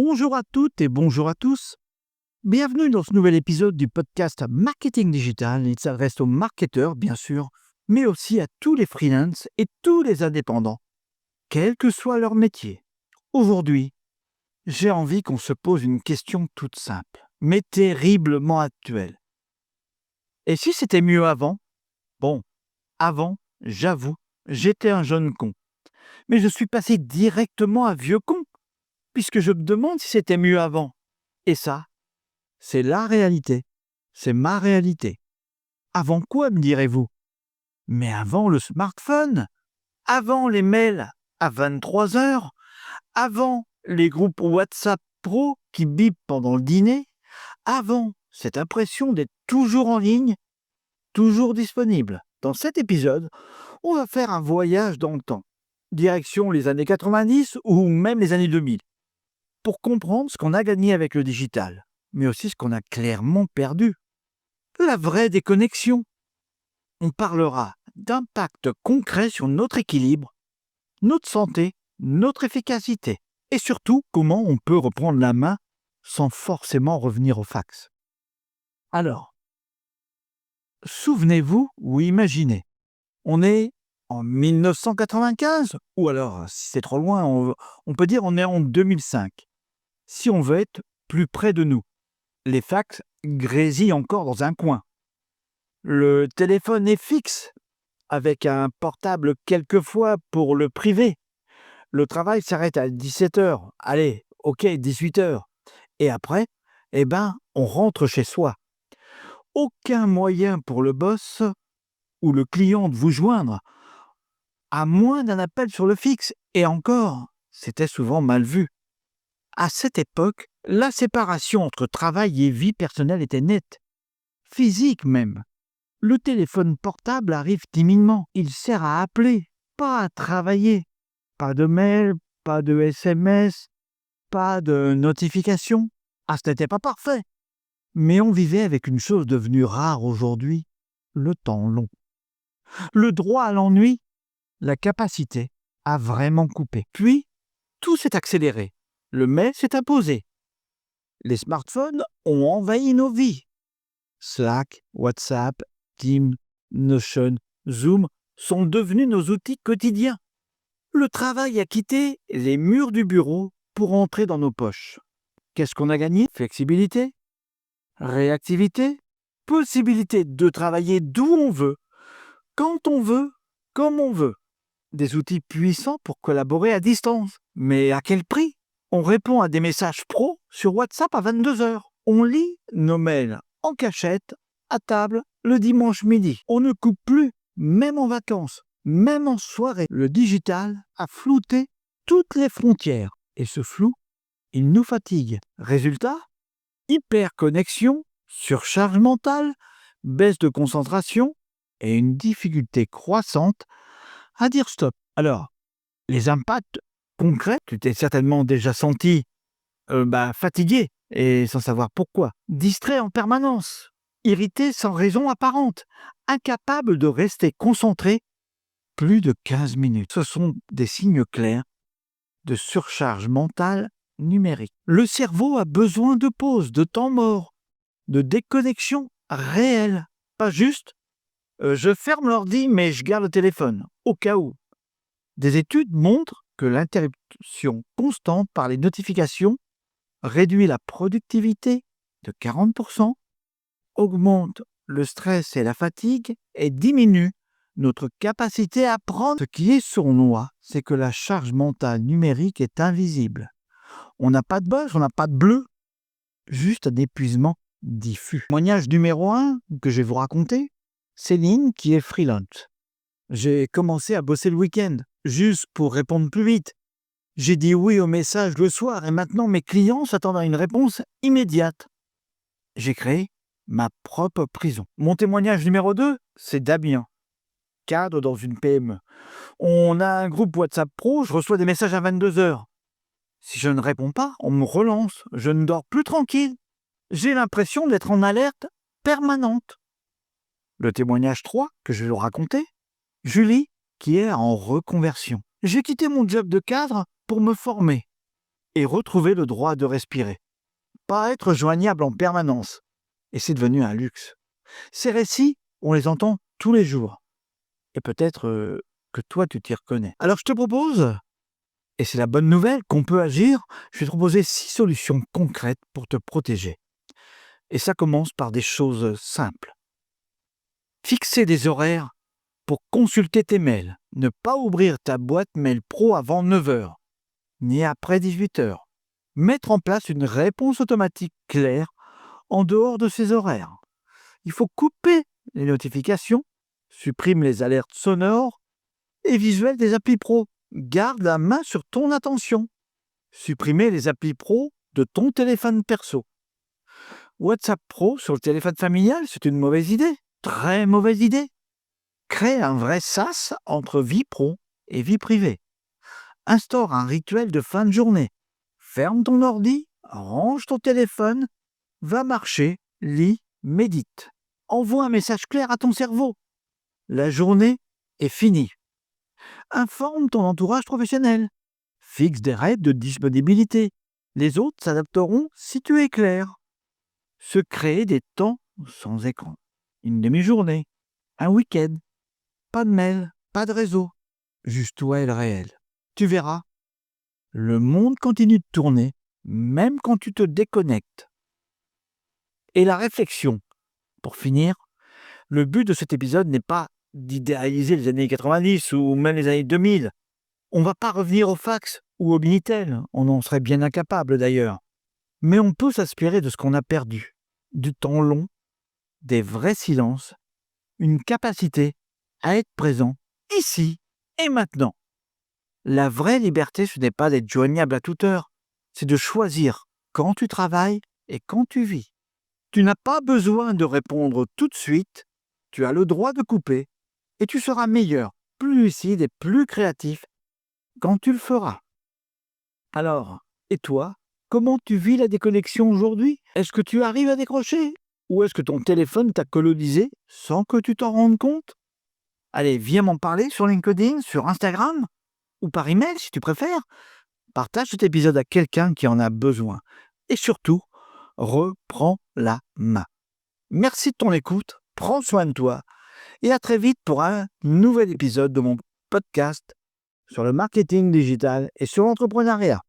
Bonjour à toutes et bonjour à tous. Bienvenue dans ce nouvel épisode du podcast Marketing Digital. Il s'adresse aux marketeurs, bien sûr, mais aussi à tous les freelances et tous les indépendants, quel que soit leur métier. Aujourd'hui, j'ai envie qu'on se pose une question toute simple, mais terriblement actuelle. Et si c'était mieux avant? Bon, avant, j'avoue, j'étais un jeune con. Mais je suis passé directement à vieux con, puisque je me demande si c'était mieux avant. Et ça, c'est la réalité. C'est ma réalité. Avant quoi, me direz-vous? Mais avant le smartphone, avant les mails à 23 heures, avant les groupes WhatsApp Pro qui bipent pendant le dîner, avant cette impression d'être toujours en ligne, toujours disponible. Dans cet épisode, on va faire un voyage dans le temps, direction les années 90 ou même les années 2000, pour comprendre ce qu'on a gagné avec le digital, mais aussi ce qu'on a clairement perdu. La vraie déconnexion. On parlera d'impact concret sur notre équilibre, notre santé, notre efficacité, et surtout comment on peut reprendre la main sans forcément revenir au fax. Alors, souvenez-vous ou imaginez, on est en 1995, ou alors, si c'est trop loin, on peut dire on est en 2005. Si on veut être plus près de nous, les fax grésillent encore dans un coin. Le téléphone est fixe, avec un portable quelquefois pour le privé. Le travail s'arrête à 17 heures. Allez, ok, 18 heures. Et après, on rentre chez soi. Aucun moyen pour le boss ou le client de vous joindre, à moins d'un appel sur le fixe. Et encore, c'était souvent mal vu. À cette époque, la séparation entre travail et vie personnelle était nette, physique même. Le téléphone portable arrive timidement. Il sert à appeler, pas à travailler. Pas de mail, pas de SMS, pas de notification. Ah, ce n'était pas parfait. Mais on vivait avec une chose devenue rare aujourd'hui, le temps long. Le droit à l'ennui, la capacité à vraiment couper. Puis, tout s'est accéléré. Le mais s'est imposé. Les smartphones ont envahi nos vies. Slack, WhatsApp, Teams, Notion, Zoom sont devenus nos outils quotidiens. Le travail a quitté les murs du bureau pour entrer dans nos poches. Qu'est-ce qu'on a gagné? Flexibilité, réactivité, possibilité de travailler d'où on veut, quand on veut, comme on veut. Des outils puissants pour collaborer à distance. Mais à quel prix? On répond à des messages pro sur WhatsApp à 22 heures. On lit nos mails en cachette, à table, le dimanche midi. On ne coupe plus, même en vacances, même en soirée. Le digital a flouté toutes les frontières. Et ce flou, il nous fatigue. Résultat, hyperconnexion, surcharge mentale, baisse de concentration et une difficulté croissante à dire stop. Alors, les impacts concrets, tu t'es certainement déjà senti fatigué et sans savoir pourquoi, distrait en permanence, irrité sans raison apparente, incapable de rester concentré plus de 15 minutes. Ce sont des signes clairs de surcharge mentale numérique. Le cerveau a besoin de pause, de temps mort, de déconnexion réelle, pas juste je ferme l'ordi mais je garde le téléphone, au cas où. Des études montrent que l'interruption constante par les notifications réduit la productivité de 40%, augmente le stress et la fatigue et diminue notre capacité à apprendre. Ce qui est sournois, c'est que la charge mentale numérique est invisible. On n'a pas de buzz, on n'a pas de bleu, juste un épuisement diffus. Témoignage numéro 1 que je vais vous raconter, Céline qui est freelance. J'ai commencé à bosser le week-end, juste pour répondre plus vite. J'ai dit oui aux messages le soir et maintenant mes clients s'attendent à une réponse immédiate. J'ai créé ma propre prison. Mon témoignage numéro 2, c'est Damien, cadre dans une PME. On a un groupe WhatsApp Pro, je reçois des messages à 22 heures. Si je ne réponds pas, on me relance, je ne dors plus tranquille. J'ai l'impression d'être en alerte permanente. Le témoignage 3 que je vais vous raconter, Julie qui est en reconversion. J'ai quitté mon job de cadre pour me former. et retrouver le droit de respirer. Pas être joignable en permanence. Et c'est devenu un luxe. Ces récits, on les entend tous les jours. Et peut-être que toi, tu t'y reconnais. Alors je te propose, et c'est la bonne nouvelle, qu'on peut agir, je vais te proposer 6 solutions concrètes pour te protéger. Et ça commence par des choses simples. Fixer des horaires pour consulter tes mails. Ne pas ouvrir ta boîte mail pro avant 9 heures, ni après 18 heures. Mettre en place une réponse automatique claire en dehors de ces horaires. Il faut couper les notifications, supprime les alertes sonores et visuelles des applis pro. Garde la main sur ton attention. Supprimer les applis pro de ton téléphone perso. WhatsApp Pro sur le téléphone familial, c'est une mauvaise idée. Très mauvaise idée. Crée un vrai sas entre vie pro et vie privée. Instaure un rituel de fin de journée. Ferme ton ordi, range ton téléphone, va marcher, lis, médite. Envoie un message clair à ton cerveau. La journée est finie. Informe ton entourage professionnel. Fixe des règles de disponibilité. Les autres s'adapteront si tu es clair. Se créer des temps sans écran. Une demi-journée, un week-end. Pas de mail, pas de réseau. Juste toi et le réel. Tu verras, le monde continue de tourner, même quand tu te déconnectes. Et la réflexion, pour finir, le but de cet épisode n'est pas d'idéaliser les années 90 ou même les années 2000. On ne va pas revenir au fax ou au Minitel, on en serait bien incapable d'ailleurs. Mais on peut s'inspirer de ce qu'on a perdu, du temps long, des vrais silences, une capacité à être présent ici et maintenant. La vraie liberté, ce n'est pas d'être joignable à toute heure, c'est de choisir quand tu travailles et quand tu vis. Tu n'as pas besoin de répondre tout de suite, tu as le droit de couper et tu seras meilleur, plus lucide et plus créatif quand tu le feras. Alors, et toi, comment tu vis la déconnexion aujourd'hui? Est-ce que tu arrives à décrocher? Ou est-ce que ton téléphone t'a colonisé sans que tu t'en rendes compte? Allez, viens m'en parler sur LinkedIn, sur Instagram, ou par email si tu préfères. Partage cet épisode à quelqu'un qui en a besoin. Et surtout, reprends la main. Merci de ton écoute, prends soin de toi, et à très vite pour un nouvel épisode de mon podcast sur le marketing digital et sur l'entrepreneuriat.